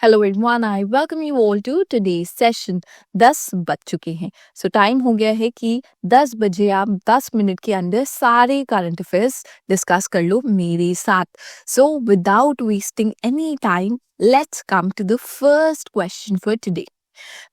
Hello everyone, I welcome you all to today's session. 10 बज चुके हैं, सो टाइम हो गया है कि 10 बजे आप 10 मिनट के अंदर सारे करंट अफेयर्स डिस्कस कर लो मेरे साथ। So without wasting any time, let's come to the first question for today.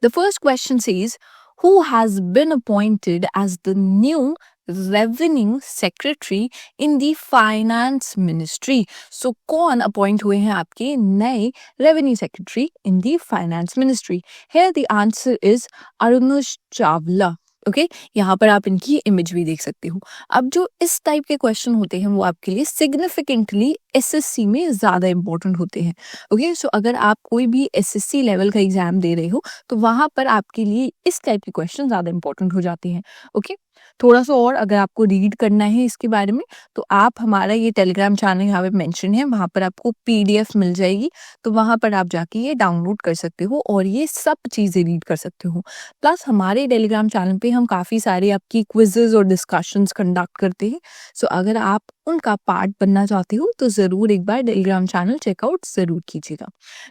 The first question says, who has been appointed as the new revenue secretary in the finance ministry? So, कौन appoint हुए हैं आपके नए revenue secretary in the finance ministry? Here the answer is Arunish Chawla. Okay, यहाँ पर आप इनकी image भी देख सकते हो। अब जो इस टाइप के क्वेश्चन होते हैं वो आपके लिए सिग्निफिकेंटली एसएससी में ज्यादा इंपॉर्टेंट होते हैं। ओके, सो अगर आप कोई भी एसएससी लेवल का एग्जाम दे रहे हो तो वहां पर आपके लिए इस टाइप के क्वेश्चन ज्यादा इंपॉर्टेंट हो जाते हैं। ओके, थोड़ा सा और अगर आपको रीड करना है इसके बारे में तो आप हमारा ये टेलीग्राम चैनल यहाँ पे मेंशन है, वहां पर आपको पीडीएफ मिल जाएगी, तो वहां पर आप जाके ये डाउनलोड कर सकते हो और ये सब चीजें रीड कर सकते हो। प्लस हमारे टेलीग्राम चैनल पे हम काफी सारे आपकी क्विजेज और डिस्कशंस कंडक्ट करते हैं। सो अगर आप उनका पार्ट बनना चाहते हो तो जरूर एक बार टेलीग्राम चैनल चेकआउट जरूर कीजिएगा।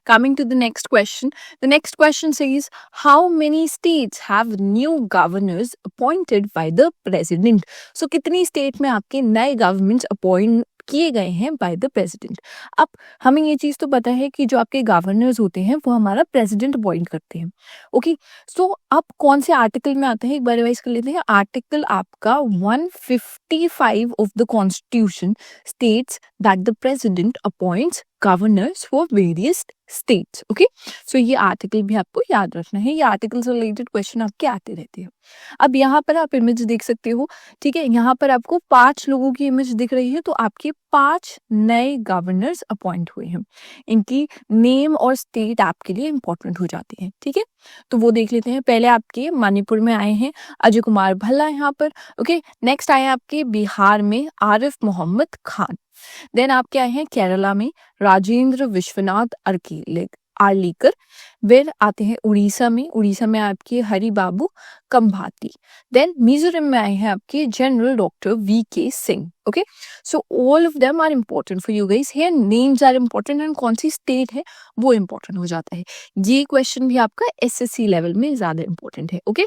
Coming to the next question, the next question says how many states have new governors appointed by the president? So कितनी स्टेट में आपके नए गवर्नमेंट्स अपॉइंट किए गए हैं बाय द प्रेसिडेंट? अब हमें ये चीज तो पता है कि जो आपके गवर्नर्स होते हैं वो हमारा प्रेसिडेंट अपॉइंट करते हैं। ओके, सो अब कौन से आर्टिकल में आते हैं एक बार रिवाइज कर लेते हैं। आर्टिकल आपका 155 of the constitution states that the president appoints governors for various states. Okay, so ये आर्टिकल भी आपको याद रखना है, ये आर्टिकल से रिलेटेड क्वेश्चन आपके आते रहते हैं। अब यहाँ पर आप इमेज देख सकते हो, ठीक है, यहाँ पर आपको 5 लोगों की इमेज दिख रही है, तो आपके 5 नए गवर्नर्स अपॉइंट हुए हैं। इनकी नेम और स्टेट आपके लिए इंपॉर्टेंट हो जाती है, ठीक है, तो वो देख लेते हैं। पहले आपके मणिपुर में आए हैं अजय कुमार भल्ला यहाँ पर। ओके, नेक्स्ट आए आपके बिहार में आरिफ मोहम्मद खान। देन आपके आए हैं केरला में राजेंद्र विश्वनाथ आर्लीकर। फिर आते हैं उड़ीसा में आपके हरि बाबू कंभाती। देन मिजोरम में आए हैं आपके general doctor V K. Singh. Okay, so all of them are important for you guys. Here names are important and कौन सी स्टेट है वो इम्पोर्टेंट हो जाता है। ये क्वेश्चन भी आपका एसएससी लेवल में ज्यादा इम्पोर्टेंट है। ओके,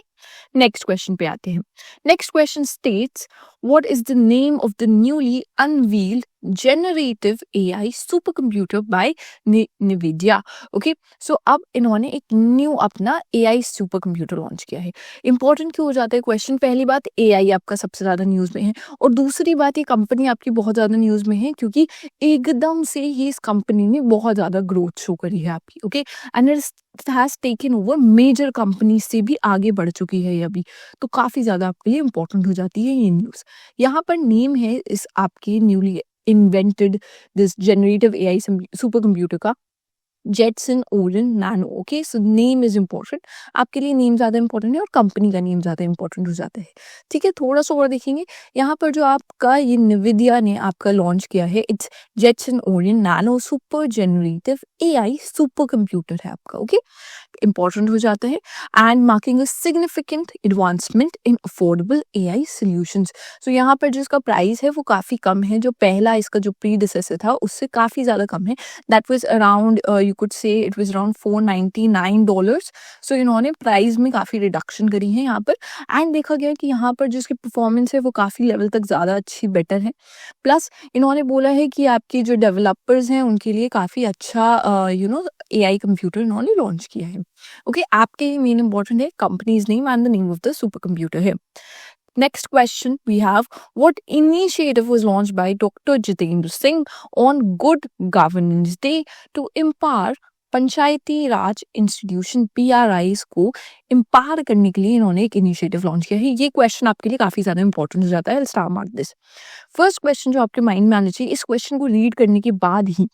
नेक्स्ट क्वेश्चन पे आते हैं। Next question states what is the name of the newly unveiled generative AI super computer by NVIDIA? Okay, so अब इन्होंने एक न्यू अपना एआई सुपर कंप्यूटर लॉन्च किया है। इंपॉर्टेंट क्यों हो जाता है क्वेश्चन? पहली बात, एआई आपका सबसे ज्यादा न्यूज में है, और दूसरी बात ये कंपनी आपकी बहुत ज्यादा न्यूज में है क्योंकि एकदम से ही इस कंपनी ने बहुत ज्यादा ग्रोथ शो करी है आपकी। Okay, and it has taken over major company से भी आगे बढ़ चुकी है ये अभी, तो काफी ज्यादा आपके लिए इंपॉर्टेंट हो जाती है ये न्यूज। यहाँ पर नेम है इस आपके newly invented this generative AI super computer का Jetson Orin Nano. Okay, so name is important, आपके लिए नेम ज्यादा इंपॉर्टेंट है और कंपनी का नेम ज्यादा इंपॉर्टेंट हो जाता है। ठीक है, थोड़ा सा और देखेंगे यहाँ पर जो आपका ये NVIDIA ने आपका लॉन्च किया है, it's Jetson Orin Nano super generative AI super computer है आपका। ओके, इंपॉर्टेंट हो जाता है and marking a significant advancement in affordable AI solutions. So यहाँ पर जो इसका प्राइस है वो काफी कम है, जो पहला इसका जो प्रीडिसेसर था उससे काफी ज्यादा कम है। That was around you could say it was around $499। सो इन्होंने प्राइस में काफी रिडक्शन करी है यहाँ पर, एंड देखा गया कि यहाँ पर जो इसकी परफॉर्मेंस है वो काफी लेवल तक ज्यादा अच्छी बेटर है। प्लस इन्होंने बोला है कि आपके जो डेवलपर्स हैं उनके लिए काफी अच्छा एआई कंप्यूटर इन्होंने लॉन्च किया है। ओके, आपके मेन इंपॉर्टेंट है companies name and the name of the super computer है। Next question we have, what initiative was launched by Dr. Jitendra Singh on Good Governance Day to empower Panchayati Raj institution PRIs को empower करने के लिए इन्होंने एक initiative launch किया है। ये क्वेश्चन आपके लिए काफी ज्यादा इंपॉर्टेंट हो जाता है। Star mark this. First question जो आपके माइंड में आना चाहिए इस क्वेश्चन को रीड करने के बाद ही,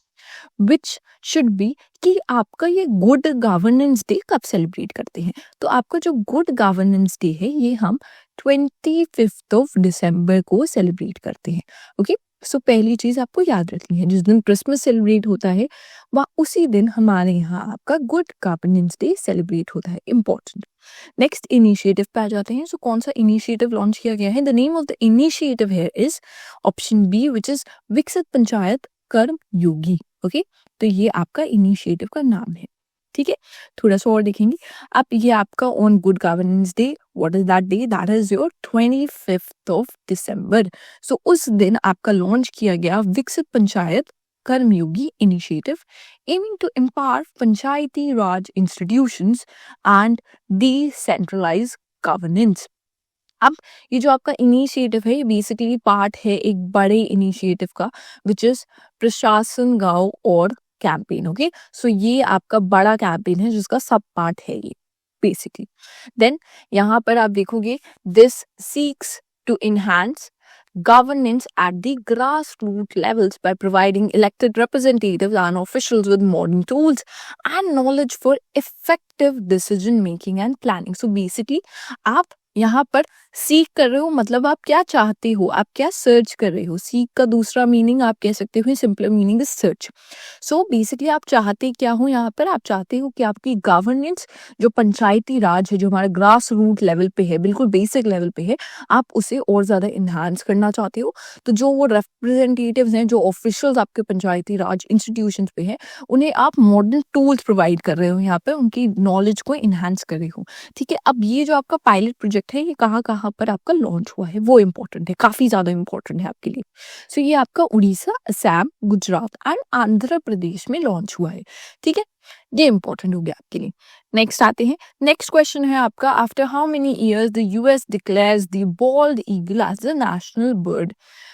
विच शुड बी, कि आपका ये गुड गवर्नेंस डे कब सेलिब्रेट करते हैं? तो आपका जो गुड गवर्नेंस डे है ये हम 25 दिसंबर को सेलिब्रेट करते हैं। ओके, सो पहली चीज आपको याद रखनी है, जिस दिन क्रिसमस सेलिब्रेट होता है वह उसी दिन हमारे यहाँ आपका गुड गवर्नेंस डे सेलिब्रेट होता है। इंपॉर्टेंट। नेक्स्ट इनिशिएटिव पे आ जाते हैं। सो कौन सा इनिशिएटिव लॉन्च किया गया है? The name of the initiative here is option B, which is Viksit Panchayat कर्म योगी। ओके, तो ये आपका इनिशिएटिव का नाम है। ठीक है, थोड़ा सा और देखेंगे। अब ये आपका on good governance day, what is that day? That is your 25th of December. So उस दिन आपका लॉन्च किया गया Viksit Panchayat Karmayogi initiative, aiming to empower panchayati raj institutions and decentralise governance. अब ये जो आपका इनिशिएटिव है, ये बेसिकली पार्ट है एक बड़े इनिशिएटिव का, विच इज प्रशासन गांव और कैंपेन। ओके, सो ये आपका बड़ा कैंपेन है जिसका सब पार्ट है ये बेसिकली। देन यहाँ पर आप देखोगे, this seeks to enhance governance at the grassroots levels by providing elected representatives and officials with modern tools and knowledge for effective decision making and planning. So basically आप यहाँ पर सीख कर रहे हो, मतलब आप क्या चाहते हो, आप क्या सर्च कर रहे हो। सीख का दूसरा मीनिंग आप कह सकते हो, simple meaning is search. So basically आप चाहते क्या हो यहाँ पर? आप चाहते हो कि आपकी गवर्नेंस, जो पंचायती राज है, जो हमारा ग्रास रूट लेवल पे है, बिल्कुल बेसिक लेवल पे है, आप उसे और ज़्यादा इन्हांस करना चाहते हो। तो जो वो रिप्रेजेंटेटिव्स हैं, जो ऑफिशियल्स आपके पंचायती राज इंस्टीट्यूशंस पे हैं, उन्हें आप मॉडर्न टूल्स प्रोवाइड कर रहे हो, यहाँ पे उनकी नॉलेज को इन्हांस कर रहे हो। ठीक है, अब ये जो आपका पायलट प्रोजेक्ट है, ये कहाँ कहाँ पर आपका लॉन्च हुआ है, वो इम्पोर्टेंट है, काफी ज्यादा इम्पोर्टेंट है आपके लिए। सो ये आपका उड़ीसा, असम, गुजरात एंड आंध्र प्रदेश में लॉन्च हुआ है। ठीक है, ये इंपॉर्टेंट हो गया आपके लिए। नेक्स्ट आते हैं, नेक्स्ट क्वेश्चन है आपका, after how many years the US declares the bald eagle as the national bird?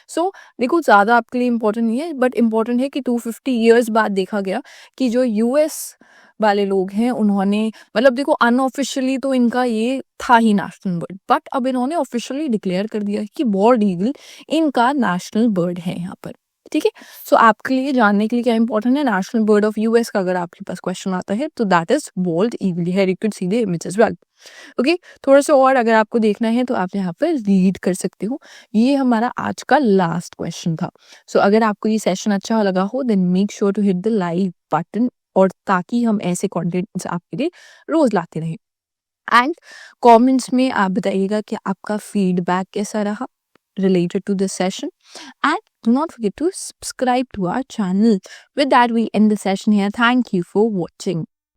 So देखो, ज्यादा आपके लिए इंपॉर्टेंट नहीं है, बट इंपॉर्टेंट है कि 250 ईयर्स बाद देखा गया कि जो यूएस वाले लोग हैं, उन्होंने, मतलब देखो, अनऑफिशियली तो इनका ये था ही नेशनल बर्ड, बट अब इन्होंने ऑफिशियली डिक्लेयर कर दिया कि बॉल्ड ईगल इनका नेशनल बर्ड है यहाँ पर। ठीक है, सो आपके लिए जानने के लिए क्या इंपॉर्टेंट है, नेशनल बर्ड ऑफ यूएस का अगर आपके पास क्वेश्चन आता है तो that is bald eagle. Here you can see the image as well. Okay, थोड़ा सा और अगर आपको देखना है तो आप यहाँ पर रीड कर सकते हो। ये हमारा आज का लास्ट क्वेश्चन था। सो अगर आपको ये सेशन अच्छा लगा हो, then make sure to hit the like button, और ताकि हम ऐसे कंटेंट्स आपके लिए रोज लाते रहें। एंड कमेंट्स में आप बताइएगा कि आपका फीडबैक कैसा रहा related to this session, and do not forget to subscribe to our channel. With that, we end the session here. Thank you for watching.